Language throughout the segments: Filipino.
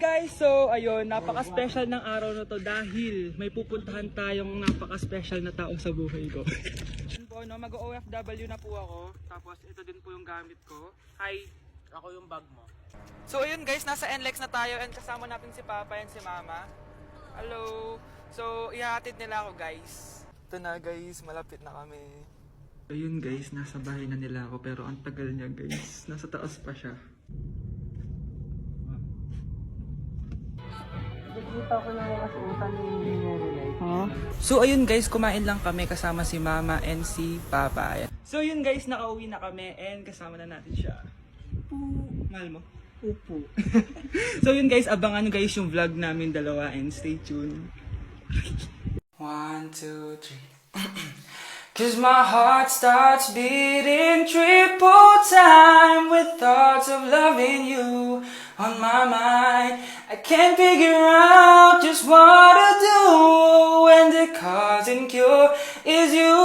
guys! So, ayun, napaka-special ng araw na to dahil may pupuntahan tayong napaka-special na tao sa buhay ko. Yun po, no, mag-OFW na po ako. Tapos, ito din po yung gamit ko. Hi! Ako yung bag mo. So, ayun guys, nasa NLEX na tayo and kasama natin si Papa and si Mama. Hello! So, ihahatid nila ako guys. Ito na guys, malapit na kami. Ayun guys, nasa bahay na nila ako pero ang tagal niya guys. Nasa taas pa siya. Nakikita ko na mga suotan ni Nene. So ayun guys, kumain lang kami kasama si Mama and si Papa. Ayan. So yun guys, nakauwi na kami and kasama na natin siya. Mahal mo? Upo. So yun guys, abangan nyo guys yung vlog namin dalawa and stay tuned. 1, 2, 3 'Cause my heart starts beating triple time with thoughts of loving you on my mind. I can't figure out just what to do when the cause and cure is you.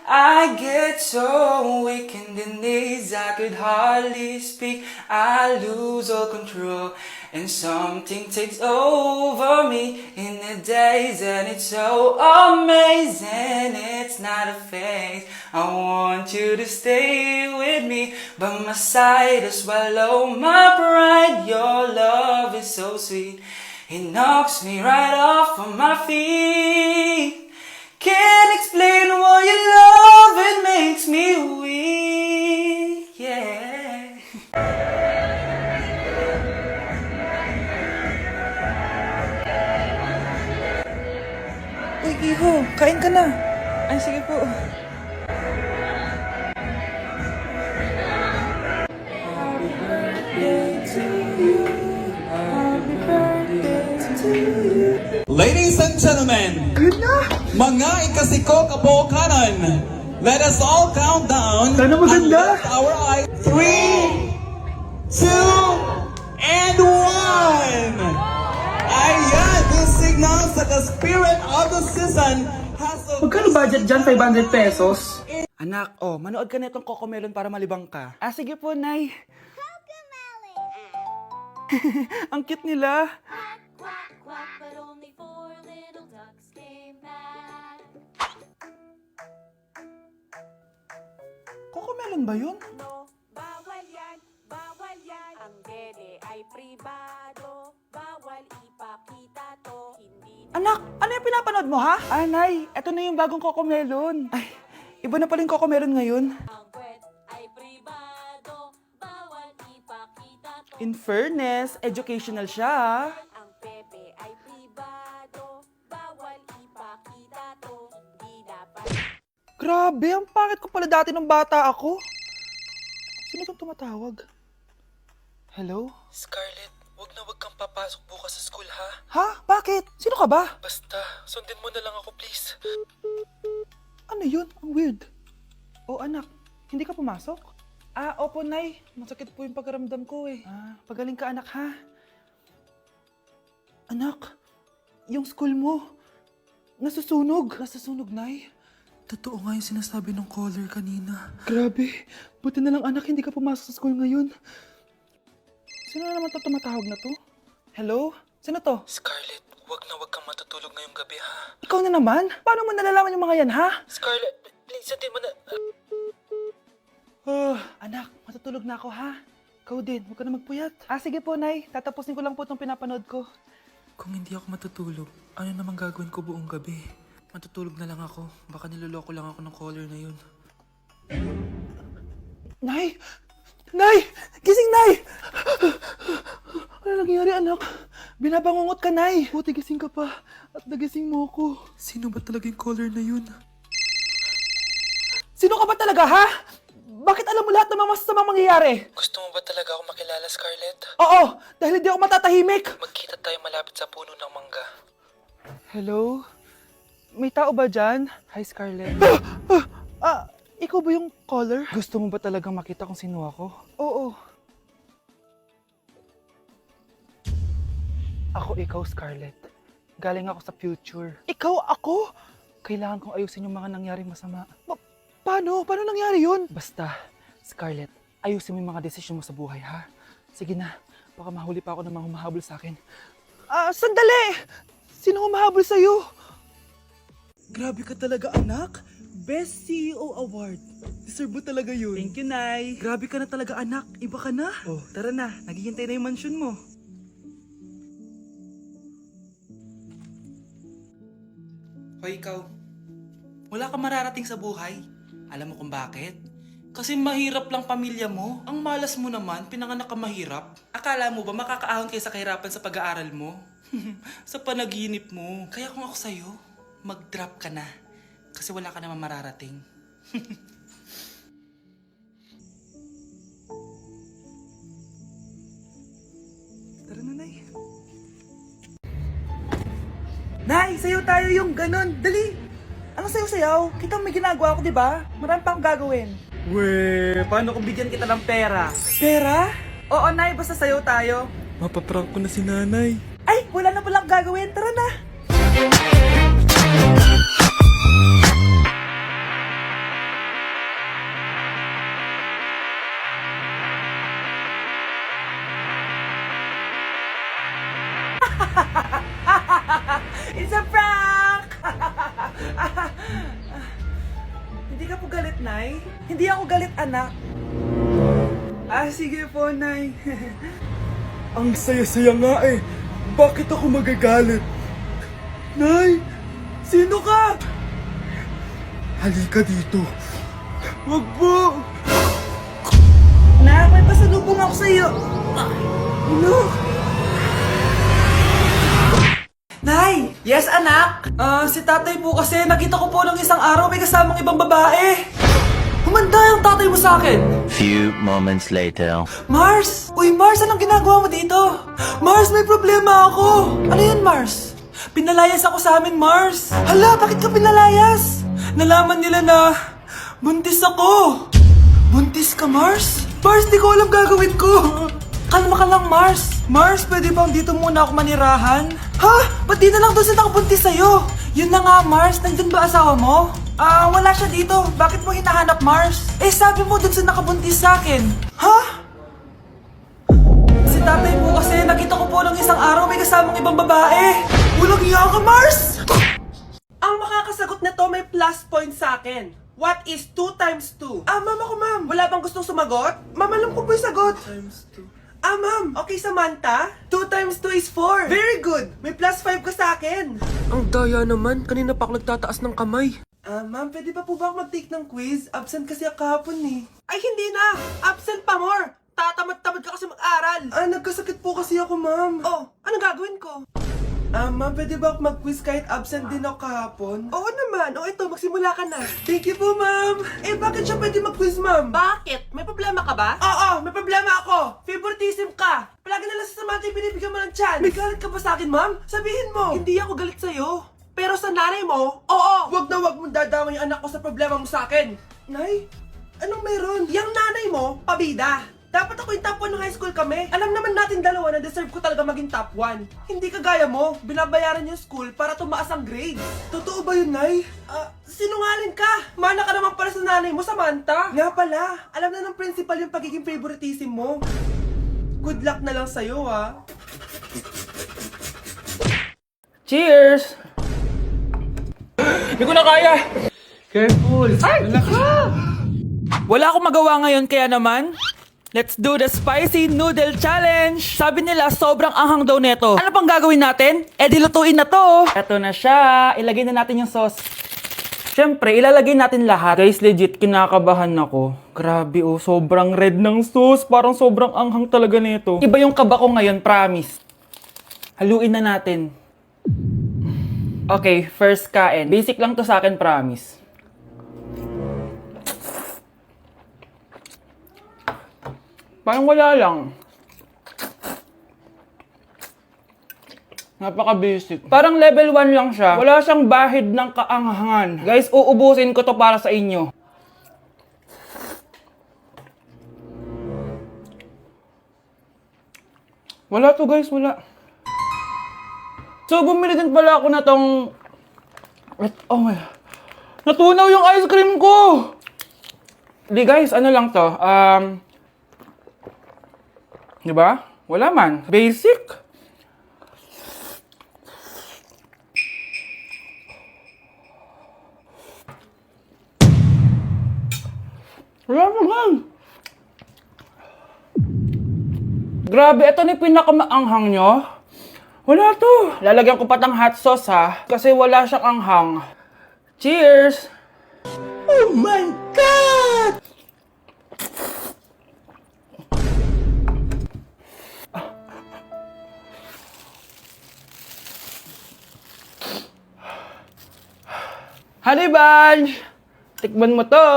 I get so weak in the knees, I could hardly speak. I lose all control and something takes over me in the days, and it's so amazing. It's not a phase. I want you to stay with me by my side to swallow my pride. Your love is so sweet, it knocks me right off of my feet. Can't explain why your love, it makes me weak, yeah. Uy, Iho, kain ka na. Ay, sige po. Happy birthday to you. Happy birthday to you. Ladies and gentlemen, Yun na! mga ikasiko kabukanan, let us all count down Sana maganda. and lift our eyes. 3, 2, and 1! Ayan, this signals that the spirit of the season has a... Magkano budget dyan? 500 pesos? Anak, oh, manood ka na itong Cocomelon para malibang ka. Ah, sige po, Nay. Ang cute nila. Quack, quack, but only 4 little ducks came back. Cocomelon ba yun? No, bawal yan, bawal yan. Ang dede ay pribado, bawal ipakita to. Hindi na Anak, ano yung pinapanood mo, ha? Ah, Nay, eto na yung bagong Cocomelon. Ay, iba na pala yung Cocomelon ngayon. ang kwet ay pribado, bawal ipakita to. In fairness, educational siya, ha? Ang pepe ay pribado, bawal ipakita to. Hindi dapat. Grabe, ang pangit ko pala dati nung bata ako. Sino itong tumatawag? Hello? Scarlett, wag na wag kang papasok bukas sa school, ha? Ha? Bakit? Sino ka ba? Basta, sundin mo na lang ako, please. Ano yun? Ang weird. Oh, anak, hindi ka pumasok? Ah, opo, Nay. Masakit po yung pagkaramdam ko eh. Ah, pagaling ka, anak, ha? Anak, yung school mo, nasusunog. Nasusunog, Nay. Totoo nga yung sinasabi ng caller kanina. Grabe. Buti na lang, anak, hindi ka pumasok sa school ngayon. Sino na naman tumatawag na to? Hello? Sino to? Scarlett, wag na wag kang matutulog ngayong gabi, ha? Ikaw na naman? Paano mo nalalaman yung mga yan, ha? Scarlett, please, sundin mo na... Anak, matutulog na ako, ha? Ikaw din, huwag ka na magpuyat. Ah, sige po, Nay. Tatapusin ko lang po itong pinapanood ko. Kung hindi ako matutulog, ano namang gagawin ko buong gabi? Matutulog na lang ako. Baka niloloko lang ako ng caller na yun. Nay! Nay! Gising, Nay! Ano nangyari, anak? Binabangungot ka, Nay. Buti gising ka pa. At nagising mo ako. Sino ba talaga yung caller na yun? Sino ka ba talaga, ha? Bakit alam mo lahat ng mga masasamang mangyayari? Gusto mo ba talaga ako makilala, Scarlett? Oo! Dahil hindi ako matatahimik! Magkita tayo malapit sa puno ng mangga. Hello? May tao ba dyan? Hi, Scarlett. Ikaw ba yung caller? Gusto mo ba talagang makita kung sino ako? Oo. Ako ikaw, Scarlett. Galing ako sa future. Ikaw ako? Kailangan kong ayusin yung mga nangyaring masama. Paano? Paano nangyari yun? Basta, Scarlett, ayusin mo yung mga desisyon mo sa buhay, ha? Sige na, baka mahuli pa ako ng mga humahabol sa akin. Sandali! Sino humahabol sa'yo? Grabe ka talaga, anak. Best CEO Award. Deserve mo talaga yun. Thank you, Nay. Grabe ka na talaga, anak. Iba ka na. Oh, tara na. Naghihintay na yung mansion mo. Hoy, ikaw. Wala ka mararating sa buhay. Alam mo kung bakit? Kasi mahirap lang pamilya mo. Ang malas mo naman, pinanganak ka mahirap. Akala mo ba makakaahon kayo sa kahirapan sa pag-aaral mo? Sa panaginip mo. Kaya kung ako sa'yo, mag-drop ka na. Kasi wala ka naman mararating. Tara na, Nay. Nay, sayo tayo yung ganon. Dali! Ano sayo-sayaw? Kita may ginagawa ako, di ba? Marami pa akong gagawin. Weh, paano kung bigyan kita ng pera? Pera? Oo, Nay, basta sayo tayo. Mapaprank ko na si Nanay. Ay, wala na palang gagawin. Tara na. It's a prank! Hindi ka po galit, Nay? Hindi ako galit, anak. Sige po, Nay. Ang saya-saya nga eh. Bakit ako magagalit? Nay! Sino ka? Halika dito. Wag po! Nak, may pasalubong ako sa'yo. Ano? Nay! Yes, anak? Si tatay po kasi nakita ko po ng isang araw may kasamang ibang babae. Humanda yung tatay mo sa akin. Few moments later. Mars! Uy, Mars, anong ginagawa mo dito? Mars, may problema ako. Ano yun, Mars? Pinalayas ako sa amin, Mars. Hala, bakit ka pinalayas? Nalaman nila na buntis ako. Buntis ka, Mars? Mars, di ko alam gagawin ko. Kalma ka lang, Mars. Mars, pwede bang dito muna ako manirahan? Ha? Ba't di na lang doon sa nakabuntis sa'yo? Yun na nga, Mars. Nandun ba asawa mo? Wala siya dito. Bakit mo hinahanap, Mars? Sabi mo dun sa nakabuntis sa akin. Ha? Si tatay po kasi nakita ko po ng isang araw may kasamang ibang babae. Walang iya ka, Mars! Ang makakasagot na to may plus point sa akin. What is 2 times 2? Ma'am ako, ma'am. Wala bang gustong sumagot? Ma'am, alam ko po yung sagot. 2 times 2. Ma'am. Okay, Samantha. 2 times 2 is 4. Very good. May plus 5 ka sa akin. Ang daya naman, kanina pa ako nagtataas ng kamay. Ma'am, pwede pa po ba ako mag-take ng quiz? Absent kasi ako kahapon eh. Ay, hindi na! Absent pa more! Tatamad-tamad ka kasi mag-aral! Nagkasakit po kasi ako, ma'am. Oh, anong gagawin ko? Ma'am, pwede ba ako mag-quiz kahit absent din ako kahapon? Oo naman. O ito, magsimula ka na. Thank you po, ma'am. Bakit siya pwede mag-quiz, ma'am? Bakit? May problema ka ba? Oo, may problema ako. Favoritism ka. Palagi na lang sa Samantha yung binibigyan mo ng chance. May galit ka ba sa akin, ma'am? Sabihin mo. Hindi ako galit sa'yo. Pero sa nanay mo, oo. Wag na wag mong dadama yung anak ko sa problema mo sa akin. Nay, anong meron? Yang nanay mo, pabida. Dapat ako yung top 1 ng high school kami. Alam naman natin dalawa na deserve ko talaga maging top 1. Hindi kagaya mo, binabayaran yung school para tumaas ang grade. Totoo ba yun, Nay? Sinungaling ka! Mana ka naman para sa nanay mo, Samantha. Nga pala, alam na ng principal yung pagiging favoritism mo. Good luck na lang sa'yo, ha? Cheers! Hindi ko na kaya! Careful! Wala akong magawa ngayon kaya naman, let's do the spicy noodle challenge! Sabi nila sobrang anghang daw neto. Ano pang gagawin natin? Dilutuin na to! Eto na siya. Ilagay na natin yung sauce. Siyempre, ilalagay natin lahat. Guys, legit kinakabahan ako. Grabe sobrang red ng sauce. Parang sobrang anghang talaga nito. Iba yung kaba ko ngayon, promise. Haluin na natin. Okay, first kain. Basic lang to sa akin, promise. Parang wala lang. Napaka-basic. Parang level 1 lang siya. Wala siyang bahid ng kaanghangan. Guys, uubusin ko to para sa inyo. Wala to guys, wala. So, bumili din pala ako na tong... Oh my... Natunaw yung ice cream ko! Di guys, ano lang to? Di ba? Wala man. Basic. Wala naman. Grabe, ito na yung pinakamaanghang nyo. Wala to. Lalagyan ko pa ng hot sauce ha. Kasi wala siyang anghang. Cheers! Oh my God! Honey Bunch! Tikman mo to!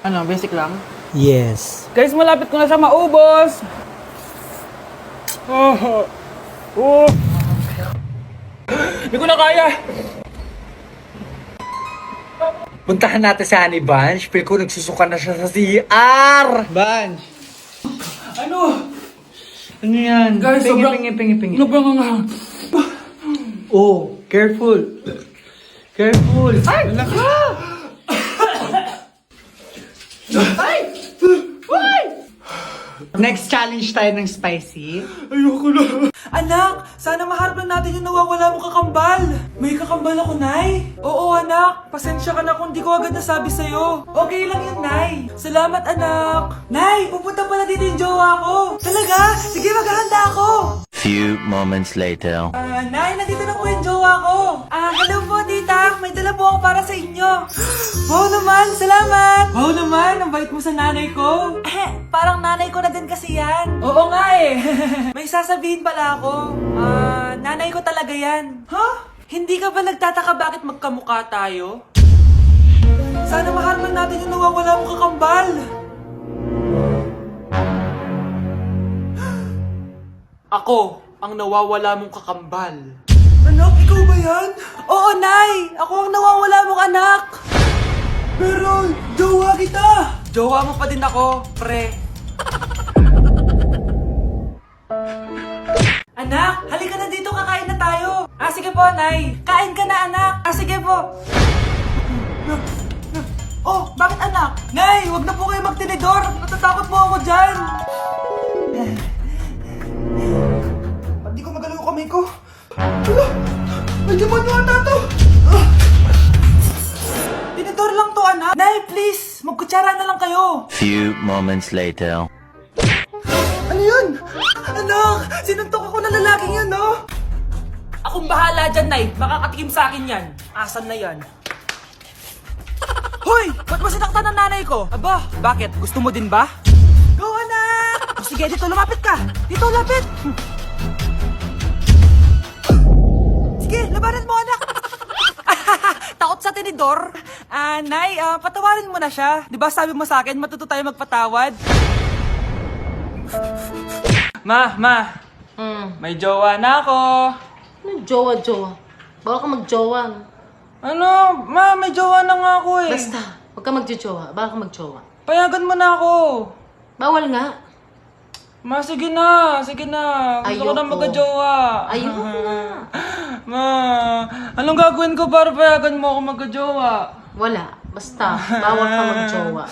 Ano, basic lang? Yes. Guys, malapit ko na siya maubos! Oh! Oh! Hindi ko na kaya! Puntahan natin si Honey Bunch. Feel ko nagsusuka na siya sa CR. Bunch! Ano? Ano yan? Guys, pingi. Sobrang anghang. Oh, careful. Careful. Ay! Next challenge tayo ng spicy. Ayoko na. Anak, sana maharap lang natin yung nawawala mong kakambal. May kakambal ako, Nay. Oo, anak. Pasensya ka na kung di ko agad nasabi sa'yo. Okay lang yun, Nay. Salamat, anak. Nay, pupunta pala dito yung jowa ko. Talaga? Sige, maghahanda ako. Few moments later. Nay, nandito na po yung jowa ko. Hello po, tita. May dala po ako para sa inyo. Wow naman, salamat. Wow naman, ang bait mo sa nanay ko. Parang nanay ko na din kasi yan. Oo nga eh. May sasabihin pala ako. Nanay ko talaga yan. Ha? Hindi ka ba nagtataka bakit magkamukha tayo? Sana maharap lang natin yung nawawala mong kakambal. Ako, ang nawawala mong kakambal. Anak, ikaw ba yan? Oo, Nay! Ako ang nawawala mong anak! Pero, jowa kita! Jowa mo pa din ako, pre. Anak, halika na dito, kakain na tayo. Sige po, Nay. Kain ka na, anak. Sige po. Oh, bakit anak? Nay, wag na po kayo magtinidor. Natatakot po ako dyan. Hindi ko magalaw yung kamay ko. Hala! May demonyo ata to! Tinidor lang to, anak. Nay, please! Magkutsara na lang kayo. Few moments later. Ano yun? Anak! Sinuntok ako ng lalaking yun, no? Akong bahala dyan, Nay. Makakatikim sa akin yan. Asan na yan? Hoy! Ba't mo sinaktan ng nanay ko? Aba, bakit? Gusto mo din ba? Go, anak! O sige, dito, lumapit ka! Dito, lapit! Sige, labanan mo, anak! Takot sa tinidor? Nay, patawarin mo na siya. Di ba sabi mo sa akin, matuto tayo magpatawad? Ma, may jowa na ako. Ano jowa? Bawal ka magjowa. No? Ano? Ma, may jowa na nga ako eh. Basta, huwag ka magjowa. Bawal ka magjowa. Payagan mo na ako. Bawal nga. Ma, sige na. Gusto ko na Ayoko. magka-jowa. Ayoko na. Ma, anong gagawin ko para payagan mo ako magka-jowa? Wala. Basta, bawal ka magjowa.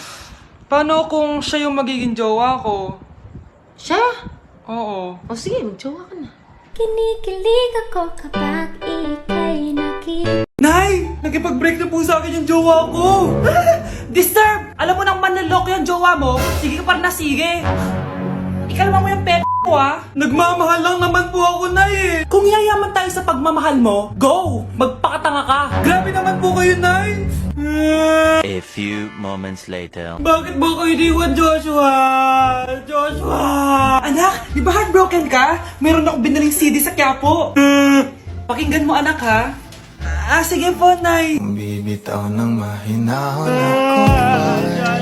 Paano kung siya yung magiging jowa ko? Siya? Oo. O sige, magjowa ka na. Kinikilig ako kapag ika'y nakita. Nay! Nakipag-break na po sa akin yung jowa ko! Disturb! Alam mo nang manloloko yung jowa mo, sige ka pa rin na sige! Ikalma mo yung ko ah! Nagmamahal lang naman po ako, Nay eh! Kung yayaman tayo sa pagmamahal mo, go! Magpakatanga ka! Grabe naman po kayo, Nay! A few moments later. Bakit ba kayo iniwan, Joshua? Joshua! Anak, di ba heartbroken ka? Meron akong binaling CD sa Quiapo. Pakinggan mo, anak, ha? Sige po, Nay. Bibitaw ng mahinahon ako ba?